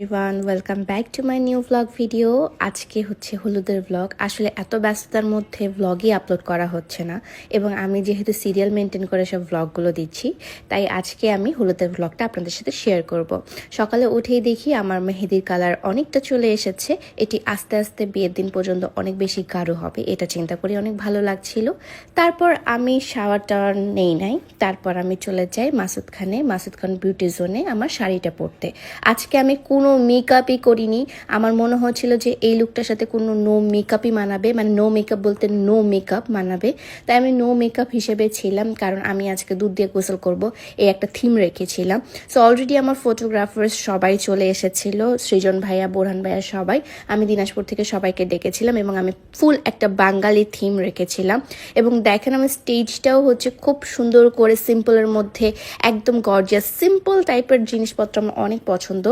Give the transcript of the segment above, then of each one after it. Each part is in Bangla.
Everyone welcome back to my new vlog video. আজকে হচ্ছে হলুদের ভ্লগ। আসলে এত ব্যস্ততার মধ্যে ভ্লগই আপলোড করা হচ্ছে না, এবং আমি যেহেতু সিরিয়াল মেনটেন করে সব ভ্লগগুলো দিচ্ছি, তাই আজকে আমি হলুদের ভ্লগটা আপনাদের সাথে শেয়ার করব। সকালে উঠেই দেখি আমার মেহেদির কালার অনেকটা চলে এসেছে। এটি আস্তে আস্তে বিয়ের দিন পর্যন্ত অনেক বেশি গাঢ় হবে, এটা চিন্তা করে অনেক ভালো লাগছিল। তারপর আমি শাওয়ার টাওয়ার নাই, তারপর আমি চলে যাই মাসুদ খান বিউটি জোনে আমার শাড়িটা পরতে। আজকে আমি কোনো মেকআপই করিনি। আমার মনে হচ্ছিল যে এই লুকটার সাথে কোনো নো মেকআপই মানাবে, মানে নো মেকআপ বলতে নো মেকআপ মানাবে, তাই আমি নো মেকআপ হিসেবে ছিলাম। কারণ আমি আজকে দুধ দিয়ে গোসল করব, এই একটা থিম রেখেছিলাম। সো অলরেডি আমার ফটোগ্রাফার্স সবাই চলে এসেছিল, সৃজন ভাইয়া, বোরহান ভাইয়া, সবাই। আমি দিনাজপুর থেকে সবাইকে ডেকেছিলাম এবং আমি ফুল একটা বাঙালি থিম রেখেছিলাম। এবং দেখেন আমার স্টেজটাও হচ্ছে খুব সুন্দর করে সিম্পলের মধ্যে, একদম গর্জিয়াস সিম্পল টাইপের জিনিসপত্র আমার অনেক পছন্দ,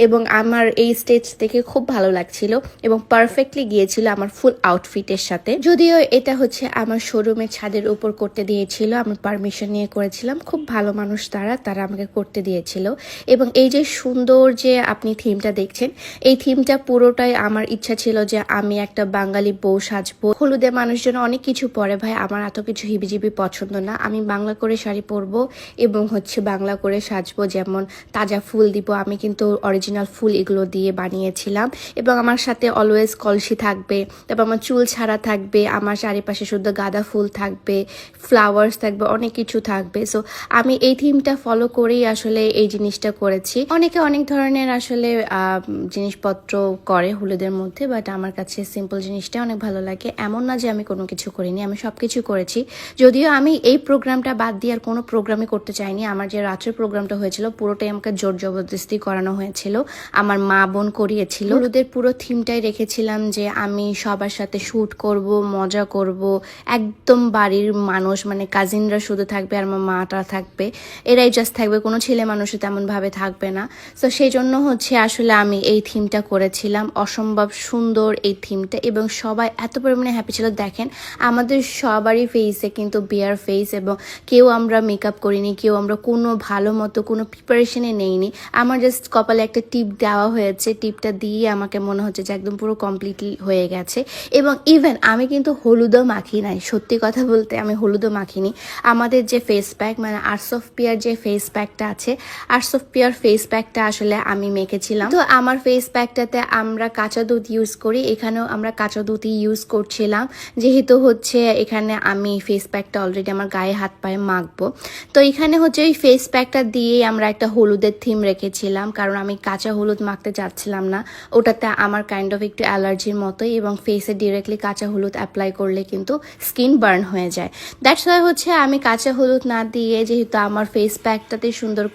এবং আমার এই স্টেজ থেকে খুব ভালো লাগছিল এবং পারফেক্টলি গিয়েছিল আমার ফুল আউটফিটের সাথে। যদিও এটা হচ্ছে আমার শোরুমের ছাদের উপর করতে দিয়েছিল, আমি পারমিশন নিয়ে করেছিলাম। খুব ভালো মানুষ তারা আমাকে করতে দিয়েছিল। এবং এই যে সুন্দর যে আপনি থিমটা দেখছেন, এই থিমটা পুরোটাই আমার ইচ্ছা ছিল যে আমি একটা বাঙালি বউ সাজবো। হলুদে মানুষজন অনেক কিছু পরে ভাই, আমার এত কিছু হিবিজিবি পছন্দ না। আমি বাংলা করে শাড়ি পরবো এবং হচ্ছে বাংলা করে সাজবো, যেমন তাজা ফুল দিব। আমি কিন্তু অরিজিনাল ফুল এগুলো দিয়ে বানিয়েছিলাম। এবং আমার সাথে অলওয়েজ কলসি থাকবে, তারপর আমার চুল ছাড়া থাকবে, আমার চারিপাশে শুধু গাঁদা ফুল থাকবে, ফ্লাওয়ার্স থাকবে, অনেক কিছু থাকবে। সো আমি এই থিমটা ফলো করেই আসলে এই জিনিসটা করেছি। অনেকে অনেক ধরনের আসলে জিনিসপত্র করে হলুদের মধ্যে, বাট আমার কাছে সিম্পল জিনিসটা অনেক ভালো লাগে। এমন না যে আমি কোনো কিছু করিনি, আমি সব কিছু করেছি। যদিও আমি এই প্রোগ্রামটা বাদ দিয়ে আর কোনো প্রোগ্রামই করতে চাইনি। আমার যে রাত্রের প্রোগ্রামটা হয়েছিল পুরোটাই আমাকে জোর জবরদস্তি করানো হয়েছিল, আমার মা বোন করিয়েছিল। হলুদের পুরো থিমটাই রেখেছিলাম যে আমি সবার সাথে শ্যুট করব, মজা করব, একদম বাড়ির মানুষ মানে কাজিনরা শুধু থাকবে আর আমার মাটা থাকবে, এরাই জাস্ট থাকবে, কোনো ছেলে মানুষও তেমনভাবে থাকবে না। তো সেই জন্য হচ্ছে আসলে আমি এই থিমটা করেছিলাম। অসম্ভব সুন্দর এই থিমটা, এবং সবাই এত পরিমাণে হ্যাপি ছিল। দেখেন আমাদের সবারই ফেসে কিন্তু বিয়ার ফেস, এবং কেউ আমরা মেকআপ করিনি, কেউ আমরা কোনো ভালো মতো কোনো প্রিপারেশনে নেইনি। আমার জাস্ট কপালে একটা টিপ দেওয়া হয়েছে, টিপটা দিয়ে আমাকে মনে হচ্ছে যে একদম পুরো কমপ্লিটলি হয়ে গেছে। এবং ইভেন আমি কিন্তু হলুদও মাখি নাই, সত্যি কথা বলতে আমি হলুদও মাখিনি। আমাদের যে ফেস প্যাক মানে আর্টস অফ পিয়ার যে ফেস প্যাকটা আছে, আর্টস অফ পিয়ার ফেস প্যাকটা আসলে আমি মেখেছিলাম। তো আমার ফেস প্যাকটাতে আমরা কাঁচা দুধ ইউজ করি, এখানেও আমরা কাঁচা দুধই ইউজ করছিলাম, যেহেতু হচ্ছে এখানে আমি ফেস প্যাকটা অলরেডি আমার গায়ে হাত পায়ে মাখবো। তো এখানে হচ্ছে ওই ফেস প্যাকটা দিয়েই আমরা একটা হলুদের থিম রেখেছিলাম, কারণ আমি কাঁচা হলুদ মাখতে চাচ্ছিলাম না, ওটাতে আমার কাইন্ড অফ একটু অ্যালার্জির মতোই, এবং ফেসে ডিরেক্টলি কাঁচা হলুদ অ্যাপ্লাই করলে কিন্তু স্কিন বার্ন হয়ে যায়। দ্যাটস ওয়াই হচ্ছে আমি কাঁচা হলুদ না দিয়ে, যেহেতু আমার ফেস প্যাকটাতে সুন্দর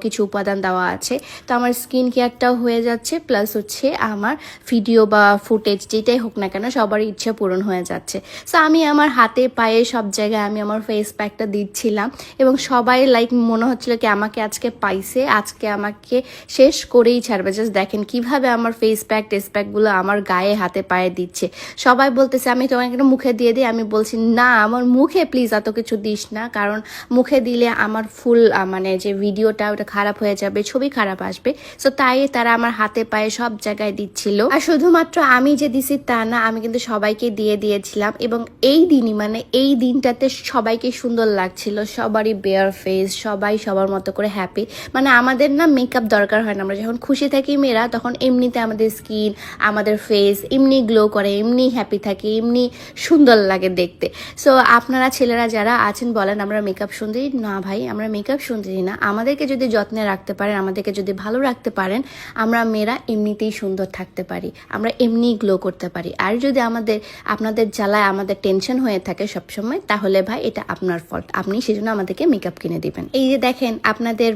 কিছু উপাদান দেওয়া আছে, তো আমার স্কিন কেয়ারটাও হয়ে যাচ্ছে, প্লাস হচ্ছে আমার ভিডিও বা ফুটেজ যেটাই হোক না কেন সবার ইচ্ছা পূরণ হয়ে যাচ্ছে। সো আমি আমার হাতে পায়ে সব জায়গায় আমি আমার ফেস প্যাকটা দিচ্ছিলাম, এবং সবাই লাইক মনে হচ্ছিল কি আমাকে আজকে পাইছে, আজকে আমাকে শেষ করেই ছাড়বে। জাস্ট দেখেন কিভাবে আমার ফেস প্যাক টেস্ট প্যাকগুলো আমার গায়ে হাতে পায়ে দিচ্ছে। সবাই বলতেছে আমি তোমাকে একটা মুখে দিয়ে দিই, আমি বলছি না আমার মুখে প্লিজ এত কিছু দিস না, কারণ মুখে দিলে আমার ফুল মানে যে ভিডিওটা ওটা খারাপ হয়ে যাবে, ছবি খারাপ আসবে। সো তাই তারা আমার হাতে পায়ে সব জায়গায় দিচ্ছিল। আর শুধুমাত্র আমি যে দিছি তা না, আমি কিন্তু সবাইকে দিয়ে দিয়েছিলাম। এবং এই দিনই মানে এই দিনটাতে সবাইকে সুন্দর লাগছিল, সবারই বেয়ার ফেস, সবাই সবার মতো করে হ্যাপি। মানে আমাদের না মেকআপ দরকার হয় না, আমরা যখন খুশি থাকি মেয়েরা তখন এমনিতে আমাদের স্কিন আমাদের ফেস এমনি গ্লো করে, এমনি হ্যাপি থাকে, এমনি সুন্দর লাগে দেখতে। সো আপনারা ছেলেরা যারা আছেন বলেন আমরা মেকআপ সুন্দরী না? ভাই আমরা মেকআপ সুন্দরী না, আমাদেরকে যদি যত্নে রাখতে পারেন, আমাদেরকে যদি ভালো রাখতে পারেন, আমরা মেয়েরা এমনিতেই সুন্দর থাকতে পারি, আমরা এমনি গ্লো করতে পারি। আর যদি আপনাদের জ্বালায় আমাদের টেনশন হয়ে থাকে সবসময়, তাহলে ভাই এটা আপনার ফল্ট, আপনি সেজন্য আমাদেরকে মেকআপ কিনে দিবেন। এই যে দেখেন আপনাদের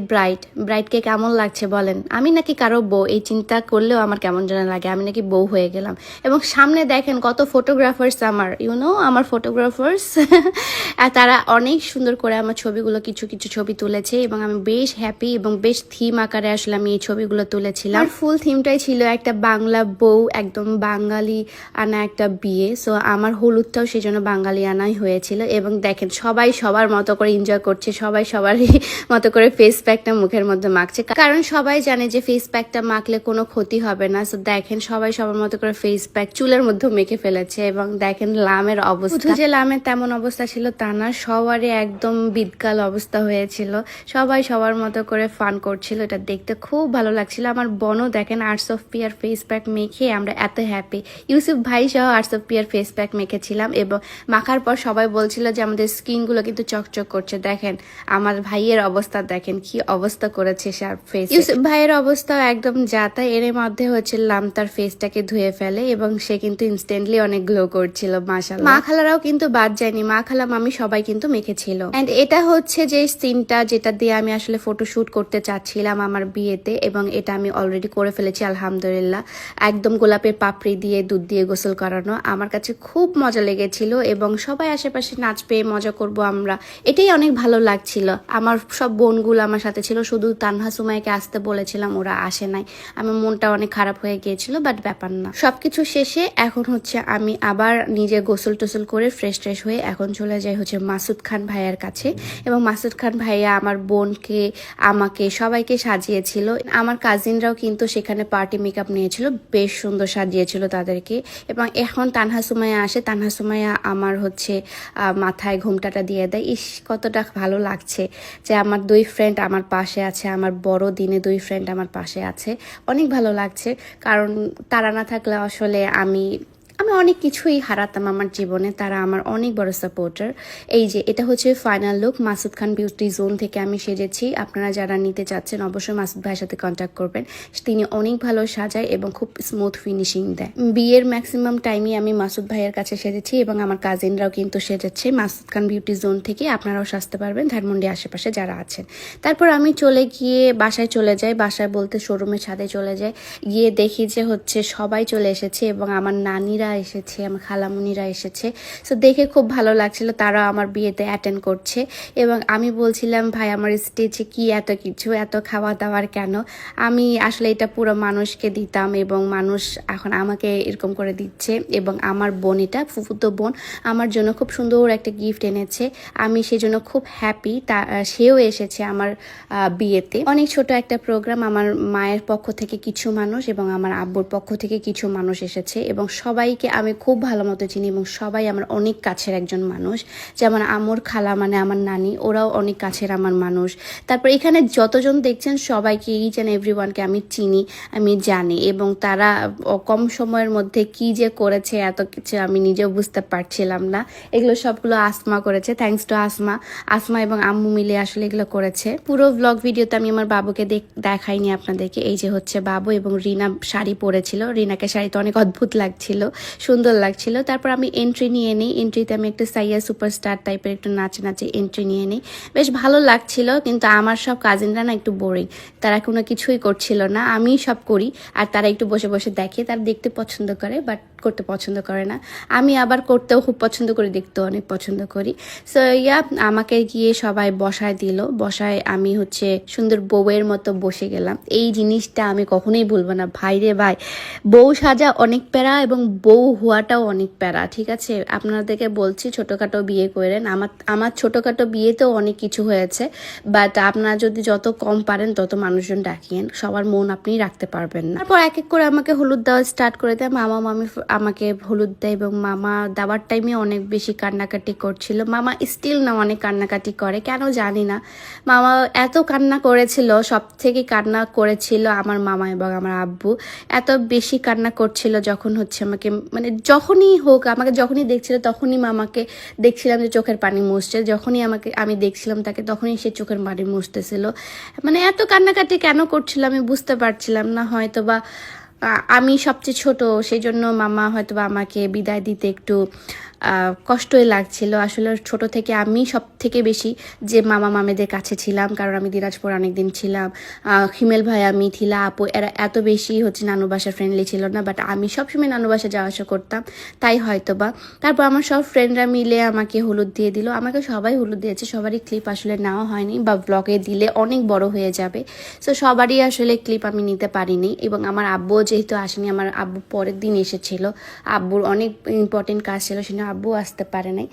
ব্রাইডকে কেমন লাগছে বলেন? আমি নাকি কারো বউ, এই চিন্তা করলেও আমার কেমন যেন লাগে, আমি নাকি বউ হয়ে গেলাম। এবং সামনে দেখেন কত ফটোগ্রাফার্স, আমার ফটোগ্রাফার্স তারা অনেক সুন্দর করে আমার ছবিগুলো কিছু কিছু ছবি তুলেছে, এবং আমি বেশ হ্যাপি এবং বেশ থিম আকারে আসলে আমি এই ছবিগুলো তুলেছিলাম। ফুল থিমটাই ছিল একটা বাংলা বউ, একদম বাঙালি আনা একটা বিয়ে। সো আমার হলুদটাও সেই জন্য বাঙালি আনাই হয়েছিল। এবং দেখেন সবাই সবার মতো করে এনজয় করছে, সবাই সবারই মতো করে ফেস প্যাকটা মুখের মধ্যে মাখছে, কারণ সবাই জানে যে ফেস প্যাক প্যাকটা মাখলে কোনো ক্ষতি হবে না। সো দেখেন সবাই সবার মতো করে ফেস প্যাক চুলের মধ্যে মেখে ফেলেছে এবং দেখেন লামের অবস্থা, শুধু যে লামের তেমন অবস্থা ছিল তা না, সবারই একদম বিদকাল অবস্থা হয়েছিল। সবাই সবার মতো করে ফান করছিল, এটা দেখতে খুব ভালো লাগছিল। আমার বোনও দেখেন arts of pear face pack মেখে আমরা এত হ্যাপি। ইউসুফ ভাই সহ arts of pear face pack মেখেছিলাম এবং মাখার পর সবাই বলছিল যে আমাদের স্কিনগুলো কিন্তু চকচক করছে। দেখেন আমার ভাইয়ের অবস্থা, দেখেন কি অবস্থা করেছে ফেস। ইউসুফ ভাইয়ের অবস্থা একদম যাতা, এর মধ্যে হচ্ছিলাম তার ফেসটাকে ধুয়ে ফেলে এবং সে কিন্তু ইনস্ট্যান্টলি অনেক গ্লো করছিল মাশাআল্লাহ। মা খালারাও কিন্তু বাদ যায়নি, মা খালা মামি সবাই কিন্তু মেখেছিল। এন্ড এটা হচ্ছে যে সিনটা যেটা দিয়ে আমি আসলে ফটোশুট করতে চাচ্ছিলাম আমার বিয়েতে, এবং এটা আমি অলরেডি করে ফেলেছি আলহামদুলিল্লাহ। একদম গোলাপের পাপড়ি দিয়ে দুধ দিয়ে গোসল করানো আমার কাছে খুব মজা লেগেছিল এবং সবাই আশেপাশে নাচবে মজা করব আমরা, এটাই অনেক ভালো লাগছিল। আমার সব বোনগুলো আমার সাথে ছিল, শুধু তানহা সুমাইকে আসতে বলেছিলাম, ওরা আসে নাই। আমার মনটা অনেক খারাপ হয়ে গিয়েছিল, বাট ব্যাপার না। সবকিছু শেষে এখন হচ্ছে আমি আবার নিজে গোসল টোসল করে ফ্রেশ ট্রেশ হয়ে এখন চলে যাই হচ্ছে মাসুদ খান ভাইয়ার কাছে। এবং মাসুদ খান ভাইয়া আমার বোনকে আমাকে সবাইকে সাজিয়েছিল। আমার কাজিনরাও কিন্তু সেখানে পার্টি মেকআপ নিয়েছিল, বেশ সুন্দর সাজিয়েছিল তাদেরকে। এবং এখন তানহা সুমাইয়া আসে, তানহা সুমাইয়া আমার হচ্ছে মাথায় ঘোমটাটা দিয়ে দেয়। ইস কতটা ভালো লাগছে যে আমার দুই ফ্রেন্ড আমার পাশে আছে, আমার বড় দিনে দুই ফ্রেন্ড আমার পাশে আছে, অনেক ভালো লাগছে। কারণ তারা না থাকলে আসলে আমি অনেক কিছুই হারাতাম আমার জীবনে, তারা আমার অনেক বড় সাপোর্টার। এই যে এটা হচ্ছে ফাইনাল লুক, মাসুদ খান বিউটি জোন থেকে আমি সেজেছি। আপনারা যারা নিতে চাচ্ছেন অবশ্যই মাসুদ ভাইয়ের সাথে কন্ট্যাক্ট করবেন, তিনি অনেক ভালো সাজায় এবং খুব স্মুথ ফিনিশিং দেয়। বিয়ের ম্যাক্সিমাম টাইমই আমি মাসুদ ভাইয়ের কাছে সেজেছি এবং আমার কাজিনরাও কিন্তু সেজেছে মাসুদ খান বিউটি জোন থেকে। আপনারাও সাজতে পারবেন ধানমন্ডি আশেপাশে যারা আছেন। তারপর আমি চলে গিয়ে বাসায় চলে যাই, বাসায় বলতে শোরুমের ছাদে চলে যাই। গিয়ে দেখি যে হচ্ছে সবাই চলে এসেছে এবং আমার নানিরা এসেছে, আমার খালামুনিরা এসেছে। সো দেখে খুব ভালো লাগছিল, তারা আমার বিয়েতে অ্যাটেন্ড করছে। এবং আমি বলছিলাম ভাই আমার স্টেজে কি এত কিছু, এত খাওয়া দাওয়ার কেন? আমি আসলে এটা পুরো মানুষকে দিতাম এবং মানুষ এখন আমাকে এরকম করে দিচ্ছে। এবং আমার বোন, এটা ফুফুতো বোন, আমার জন্য খুব সুন্দর একটা গিফট এনেছে, আমি সেজন্য খুব হ্যাপি। সেও এসেছে আমার বিয়েতে। অনেক ছোট একটা প্রোগ্রাম, আমার মায়ের পক্ষ থেকে কিছু মানুষ এবং আমার আব্বুর পক্ষ থেকে কিছু মানুষ এসেছে এবং সবাইকে আমি খুব ভালো মতো চিনি এবং সবাই আমার অনেক কাছের একজন মানুষ। যেমন আমর খালা মানে আমার নানি, ওরাও অনেক কাছের আমার মানুষ। তারপর এখানে যতজন দেখছেন সবাইকে, ইচ অ্যান্ড এভরিওয়ানকে আমি চিনি, আমি জানি। এবং তারা কম সময়ের মধ্যে কি যে করেছে এত কিছু আমি নিজেও বুঝতে পারছিলাম না। এগুলো সবগুলো আসমা করেছে, থ্যাঙ্কস টু আসমা এবং আম্মু মিলে আসলে এগুলো করেছে। পুরো ব্লগ ভিডিওতে আমি আমার বাবুকে দেখাইনি আপনাদেরকে। এই যে হচ্ছে বাবু এবং রিনা শাড়ি পরেছিল, রিনাকে শাড়িতে অনেক অদ্ভুত লাগছিল, সুন্দর লাগছিল। তারপর আমি এন্ট্রি নিয়ে নিই, এন্ট্রিতে আমি একটা সাইয়া সুপারস্টার টাইপের একটু নাচে এন্ট্রি নিয়ে নিই, বেশ ভালো লাগছিল। কিন্তু আমার সব কাজিনরা না একটু বোরিং, তারা কোনো কিছুই করছিল না, আমি সব করি আর তারা একটু বসে বসে দেখে। তারা দেখতে পছন্দ করে বাট করতে পছন্দ করে না। আমি আবার করতেও খুব পছন্দ করি, দেখতেও অনেক পছন্দ করি। সো আমাকে গিয়ে সবাই বসায় দিল, বসায় আমি হচ্ছে সুন্দর বউয়ের মতো বসে গেলাম। এই জিনিসটা আমি কখনোই ভুলবো না ভাই রে ভাই, বউ সাজা অনেক প্যারা এবং বউ হওয়াটাও অনেক প্যারা। ঠিক আছে, আপনাদেরকে বলছি ছোটোখাটো বিয়ে করেন, আমার ছোটোখাটো বিয়েতেও অনেক কিছু হয়েছে, বাট আপনারা যদি যত কম পারেন তত মানুষজন ডাকিয়েন, সবার মন আপনি রাখতে পারবেন না। তারপর এক এক করে আমাকে হলুদ দেওয়া স্টার্ট করে দেয়, মামা মামি আমাকে হলুদ দেয় এবং মামা দেওয়ার টাইমে অনেক বেশি কান্নাকাটি করছিল। মামা স্টিল না অনেক কান্নাকাটি করে, কেন জানি না। মামা এত কান্না করেছিল, সব থেকে কান্না করেছিল আমার মামা এবং আমার আব্বু। এত বেশি কান্না করছিল যখন হচ্ছে আমাকে, মানে যখনই হোক আমাকে যখনই দেখছিল তখনই মামাকে দেখছিলাম যে চোখের পানি মুছছে, যখনই আমি দেখছিলাম তাকে তখনই সে চোখের পানি মুছতেছিল। মানে এত কান্নাকাটি কেন করছিল আমি বুঝতে পারছিলাম না। হয়তো বা আমি সবচেয়ে ছোট, সেই জন্য মামা হয়তো বা আমাকে বিদায় দিতে একটু কষ্টই লাগছিল। আসলে ছোট থেকে আমি সব থেকে বেশি যে মামা মামেদের কাছে ছিলাম, কারণ আমি দিনাজপুর অনেকদিন ছিলাম। হিমেল ভাইয়া, মিথিলা, আপু এরা এত বেশি হচ্ছে নানু বাসা ফ্রেন্ডলি ছিল না, বাট আমি সবসময় নানু বাসা যাওয়া আসা করতাম, তাই হয়তো বা। তারপর আমার সব ফ্রেন্ডরা মিলে আমাকে হলুদ দিয়ে দিল, আমাকে সবাই হলুদ দিয়েছে, সবারই ক্লিপ আসলে নেওয়া হয়নি বা ব্লগে দিলে অনেক বড় হয়ে যাবে। সো সবারই আসলে ক্লিপ আমি নিতে পারিনি। এবং আমার আব্বুও যেহেতু আসেনি, আমার আব্বু পরের দিন এসেছিল, আব্বুর অনেক ইম্পর্টেন্ট কাজ ছিল, সেজন্য আব্বু আসতে পারে নাই।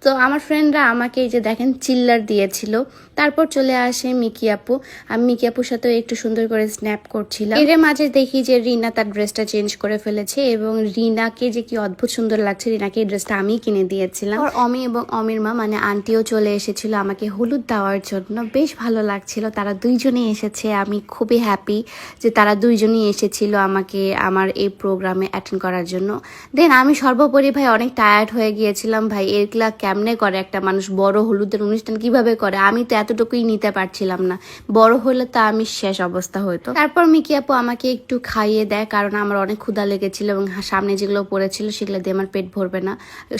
তো আমার ফ্রেন্ডরা আমাকে এই যে দেখেন চিল্লার দিয়েছিল। তারপর চলে আসে মিকি আপু। আমি মিকি আপুর সাথেও একটু সুন্দর করে স্ন্যাপ করছিলাম। এর মাঝে দেখি যে রিনা তার ড্রেসটা চেঞ্জ করে ফেলেছে এবং রিনাকে যে কি অদ্ভুত সুন্দর লাগছে, রিনাকে এই ড্রেসটা আমি কিনে দিয়েছিলাম। আর অমি এবং অমির মা মানে আন্টিও চলে এসেছিল আমাকে হলুদ দেওয়ার জন্য। বেশ ভালো লাগছিল, তারা দুইজনেই এসেছে। আমি খুবই হ্যাপি যে তারা দুইজনই এসেছিল আমাকে আমার এই প্রোগ্রামে অ্যাটেন্ড করার জন্য। দেন আমি সর্বোপরি ভাই অনেক টায়ার্ড হয়ে গিয়েছিলাম। ভাই এগুলা কেমনে করে একটা মানুষ, বড় হলুদের অনুষ্ঠান কিভাবে করে, আমি তো এতটুকুই নিতে পারছিলাম না। বড় হলে তো আমি শেষ অবস্থা হইতো। তারপর মিকি আপু আমাকে একটু খাইয়ে দেয়, কারণ আমার অনেক ক্ষুধা লেগেছিল এবং সামনে যেগুলো পড়েছিল সেগুলো দিয়ে আমার পেট ভরবে না।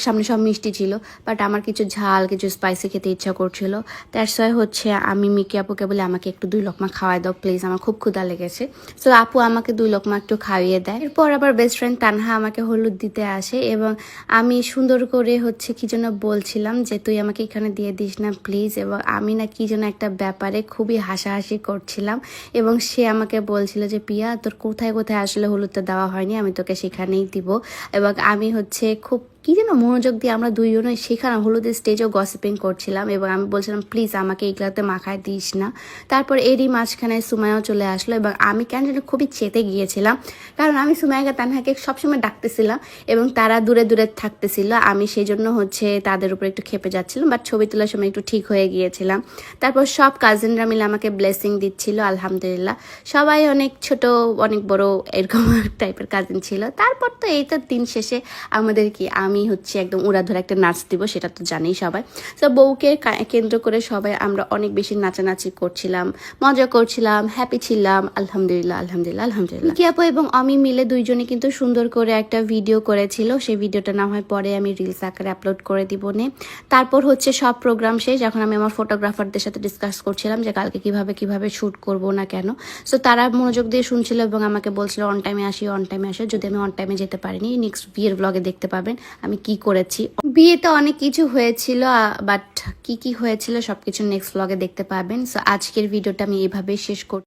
সামনে সব মিষ্টি ছিল, বাট আমার কিছু ঝাল কিছু স্পাইসি খেতে ইচ্ছা করছিল। দ্যাটস ওয়াই হচ্ছে আমি মিকি আপুকে বলে আমাকে একটু 2 লোকমা খাওয়াই দাও প্লিজ, আমার খুব ক্ষুধা লেগেছে। সো আপু আমাকে 2 লোকমা একটু খাইয়ে দেয়। এরপর আবার বেস্ট ফ্রেন্ড তানহা আমাকে হলুদ দিতে আসে এবং আমি সুন্দর করে হচ্ছে কি যেন বলছিলাম যে তুই আমাকে এখানে দিয়ে দিস না প্লিজ, এবং আমি না কি যেন একটা ব্যাপারে খুবই হাসাহাসি করছিলাম এবং সে আমাকে বলছিল যে পিয়া তোর কোথায় কোথায় আসলে হলুদটা দেওয়া হয়নি, আমি তোকে সেখানেই দিব। এবং আমি হচ্ছে খুব কি যেন মনোযোগ দিয়ে আমরা দুইজনই সেখানে হলুদের স্টেজেও গসিপিং করছিলাম এবং আমি বলছিলাম প্লিজ আমাকে এগুলাতে মাখায় দিস না। তারপর এরই মাঝখানে সুমায়াও চলে আসলো এবং আমি কেন যেন খুবই চেতে গিয়েছিলাম, কারণ আমি সুমায়াকে তানহাকে সবসময় ডাকতেছিলাম এবং তারা দূরে দূরে থাকতেছিল। আমি সেই জন্য হচ্ছে তাদের উপর একটু খেপে যাচ্ছিলাম, বাট ছবি তোলার সময় একটু ঠিক হয়ে গিয়েছিলাম। তারপর সব কাজিনরা মিলে আমাকে ব্লেসিং দিচ্ছিল, আলহামদুলিল্লাহ। সবাই অনেক ছোট অনেক বড় এরকম টাইপের কাজিন ছিল। তারপর তো এই তো দিন শেষে আমাদের কি আমি হচ্ছে একদম উড়াধরা একটা নাচ দিব, সেটা তো জানেই সবাই। তো বউকে কেন্দ্র করে সবাই আমরা অনেক বেশি নাচানাচি করছিলাম, মজা করছিলাম, হ্যাপি ছিলাম। আলহামদুলিল্লাহ আলহামদুলিল্লাহ আলহামদুলিল্লাহ। মিকি আপু এবং আমি মিলে দুইজনে কিন্তু সুন্দর করে একটা ভিডিও করেছিল। সেই ভিডিওটা না হয় পরে আমি রিলস আকারে আপলোড করে দিব নে। তারপর হচ্ছে সব প্রোগ্রাম শেষ, এখন আমি আমার ফটোগ্রাফারদের সাথে ডিসকাস করছিলাম যে কালকে কিভাবে শ্যুট করব না কেন। সো তারা মনোযোগ দিয়ে শুনছিল এবং আমাকে বলছিল অন টাইমে আসি অন টাইমে আসো। যদি আমি অন টাইমে যেতে পারিনি, নেক্সট বিয়ের ব্লগে দেখতে পাবেন আমি কি করেছি। বিয়েতে অনেক কিছু হয়েছিল, বাট কি হয়েছিল সবকিছু নেক্সট ব্লগে দেখতে পাবেন। সো আজকের ভিডিওটা আমি এইভাবেই শেষ করছি।